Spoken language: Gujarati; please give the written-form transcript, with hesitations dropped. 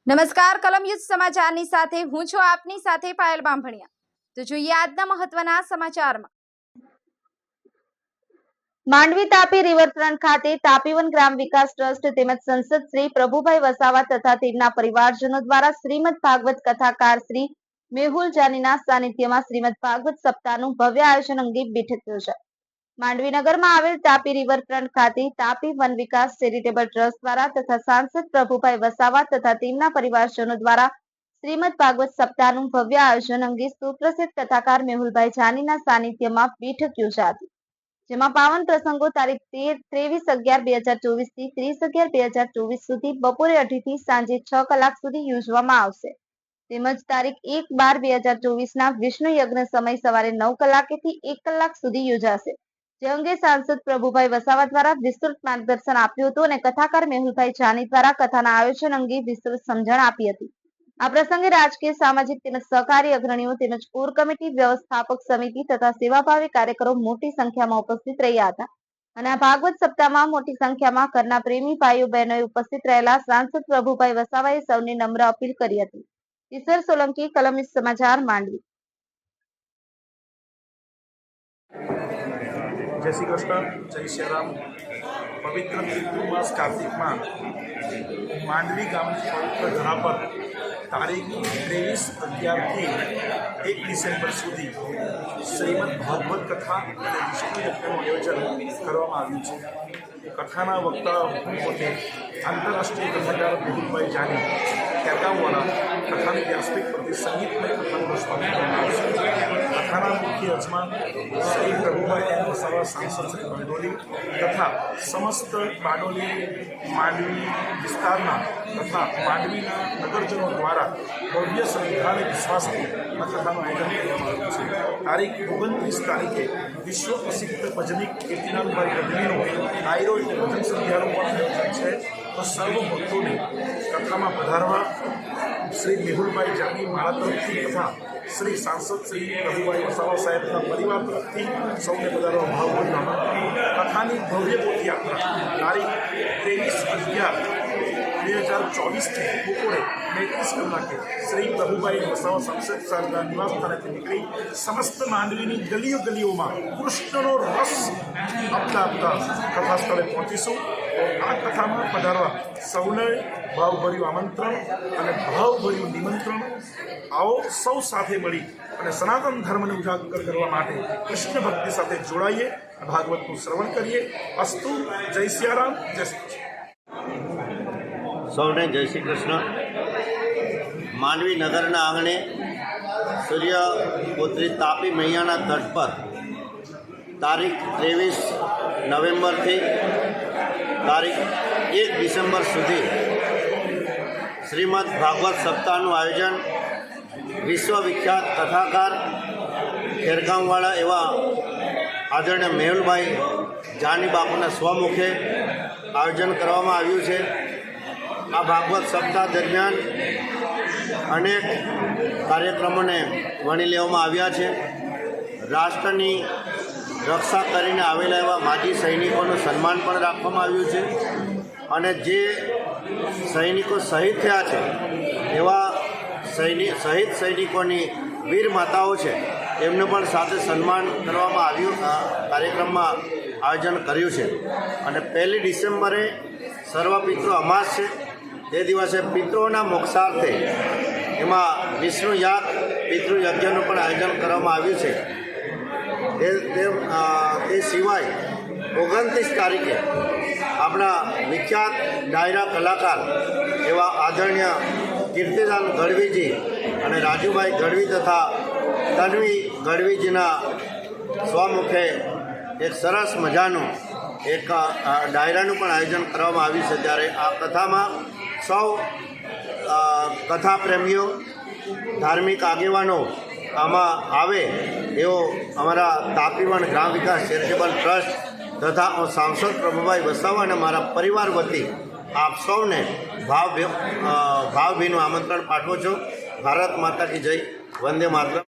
નમસ્કાર કલમ યુદ્ધ સમાચારની સાથે હું છું આપની સાથે પાયલ બાંભણિયા। તો જોઈએ આજના મહત્વના સમાચારમાં। માંડવી તાપી રિવરફ્રન્ટ ખાતે તાપીવન ગ્રામ વિકાસ ટ્રસ્ટ તેમજ સંસદ શ્રી પ્રભુભાઈ વસાવા તથા તેમના પરિવારજનો દ્વારા શ્રીમદ ભાગવત કથાકાર શ્રી મેહુલ જાનીના સાનિધ્યમાં શ્રીમદ ભાગવત સપ્તાહનું ભવ્ય આયોજન અંગે બેઠક યોજાઈ। માંડવી નગરમાં આવેલ તાપી રિવરફ્રન્ટ ખાતે તાપી વન વિકાસ ચેરિટેબલ ટ્રસ્ટ દ્વારા તથા સાંસદ પ્રભુભાઈ વસાવા તથા તેમના પરિવારજનો દ્વારા શ્રીમદ ભાગવત સપ્તાહનું ભવ્ય આયોજન અંગે સુપ્રસિદ્ધ કથાકાર મેહુલભાઈ જાનીના સાનિધ્યમાં બેઠક યોજાઈ હતી, જેમાં પાવન પ્રસંગો તારીખ 23/11/2024 થી 30/11/2024 સુધી બપોરે 2:30 થી સાંજે 6 કલાક સુધી યોજવામાં આવશે, તેમજ તારીખ 1/12/2024 ના વિષ્ણુ યજ્ઞ સમય સવારે 9 કલાકેથી 1 કલાક સુધી યોજાશે, જે અંગે સાંસદ પ્રભુભાઈ વસાવા દ્વારા વિસ્તૃત માર્ગદર્શન આપ્યું હતું અને કથાકાર મેહુલભાઈ જાની દ્વારા કથાના આયોજન અંગે વિસ્તૃત સમજણ આપી હતી। આ પ્રસંગે રાજકીય, સામાજિક તેમજ સહકારી અગ્રણીઓ તેમજ કોર કમિટી, વ્યવસ્થાપક સમિતિ તથા સેવાભાવી કાર્યકરો મોટી સંખ્યામાં ઉપસ્થિત રહ્યા હતા અને આ ભાગવત સપ્તાહમાં મોટી સંખ્યામાં કરના પ્રેમી ભાઈઓ બહેનોએ ઉપસ્થિત રહેલા સાંસદ પ્રભુભાઈ વસાવાએ સૌને નમ્ર અપીલ કરી હતી। ઈશ્વર સોલંકી, કલમ યુદ્ધ સમાચાર, માંડવી। जय श्री कृष्ण, जय श्री राम। पवित्र ऋतुमास कार्तिक में मांडवी गाम पवित्र धरा पर तारीख 23/11 થી 1 ડિસેમ્બર સુધી શ્રીમદ ભાગવત કથા અને વિષ્ણુ યજ્ઞનું આયોજન કરવામાં આવ્યું છે। કથાના વક્તા હું પોતે આંતરરાષ્ટ્રીય કથાકાર મેહુલભાઈ જાની કેરગામવાળા કથાની વ્યાસપીઠ પરથી સંગીતમય કથાનું રચવાનું કરવામાં આવશે। કથાના મુખ્ય યજમાન શ્રી પ્રભુભાઈ એન વસાવા, સાંસદ શ્રી બારડોલી તથા સમસ્ત બારડોલી માંડવી વિસ્તારના તથા માંડવીના નગરજનો દ્વારા ભવ્ય શ્રદ્ધા અને વિશ્વાસથી આ કથાનું આયોજન કરવામાં આવ્યું છે। તારીખ 29 તારીખે વિશ્વ પ્રસિદ્ધ ભજનિક કીર્તિનાથભાઈ ગઢવીનો ડાયરો એટલે ભજન સંધ્યાનું પણ આયોજન છે। તો સર્વ ભક્તોને કથામાં પધારવા શ્રી મેહુલભાઈ જાની મારા તરફથી તથા શ્રી સાંસદ શ્રી પ્રભુભાઈ વસાવા સાહેબના પરિવાર તરફથી સૌને પધારવા ભાવભર્યું આમંત્રણ। કથાની ભવ્ય પદયાત્રા તારીખ 23/11/2024 થી બપોરે 32 કલાકે શ્રી પ્રભુભાઈ વસાવા સાંસદ સાહેબના નિવાસ સ્થાનેથી નીકળી સમસ્ત માંડવીની ગલીઓ ગલીઓમાં કૃષ્ણનો રસ આપતા આપતા કથા સ્થળે પહોંચીશું। આ કથામાં પધારવા સૌને ભાવભર્યું આમંત્રણ અને ભાવભર્યું નિમંત્રણ। આવો સૌ સાથે મળી અને સનાતન ધર્મને ઉજાગર કરવા માટે કૃષ્ણ ભક્તિ સાથે જોડાઈએ, ભાગવતનું શ્રવણ કરીએ। અસ્તુ। જય સિયારામ, જય શ્રી કૃષ્ણ। સૌને જય શ્રી કૃષ્ણ। માંડવી નગરના આંગણે સૂર્યપુત્રી તાપી મૈયાના તટ પર તારીખ 23 નવેમ્બરથી તારીખ 1 ડિસેમ્બર સુધી શ્રીમદ ભાગવત સપ્તાહનું આયોજન વિશ્વવિખ્યાત કથાકાર ખેરગામવાળા એવા આદરણીય મેહુલભાઈ જાની બાપુના સ્વમુખે આયોજન કરવામાં આવ્યું છે। આ ભાગવત સપ્તાહ દરમિયાન અનેક કાર્યક્રમોને વણી લેવામાં આવ્યા છે। રાષ્ટ્રની રક્ષા કરીને આવેલા એવા માજી સૈનિકોનું સન્માન પણ રાખવામાં આવ્યું છે અને જે સૈનિકો શહીદ થયા છે એવા શહીદ સૈનિકોની વીર માતાઓ છે એમનું પણ સાથે સન્માન કરવામાં આવ્યું। કાર્યક્રમમાં આયોજન કર્યું છે અને 1 ડિસેમ્બરે સર્વપિતૃ અમાસ છે। તે દિવસે પિતૃઓના મોક્ષાર્થે એમાં વિષ્ણુ યાગ પિતૃયજ્ઞનું પણ આયોજન કરવામાં આવ્યું છે। તે સિવાય 29 તારીખે આપણા વિખ્યાત ડાયરા કલાકાર એવા આદરણીય કીર્તિદાન ગઢવીજી અને રાજુભાઈ ગઢવી તથા તન્વી ગઢવીજીના સ્વમુખે એક સરસ મજાનું એક ડાયરાનું પણ આયોજન કરવામાં આવ્યું છે। ત્યારે આ કથામાં સૌ કથા પ્રેમીઓ, ધાર્મિક આગેવાનો આમાં આવે એવો અમારા તાપીવન ગ્રામ વિકાસ ચેરિટેબલ ટ્રસ્ટ તથા સાંસદ પ્રભુભાઈ વસાવા અને મારા પરિવાર વતી આપ સૌને ભાવભીનું આમંત્રણ પાઠવું છું। ભારત માતા કી જય, વંદે માતરમ।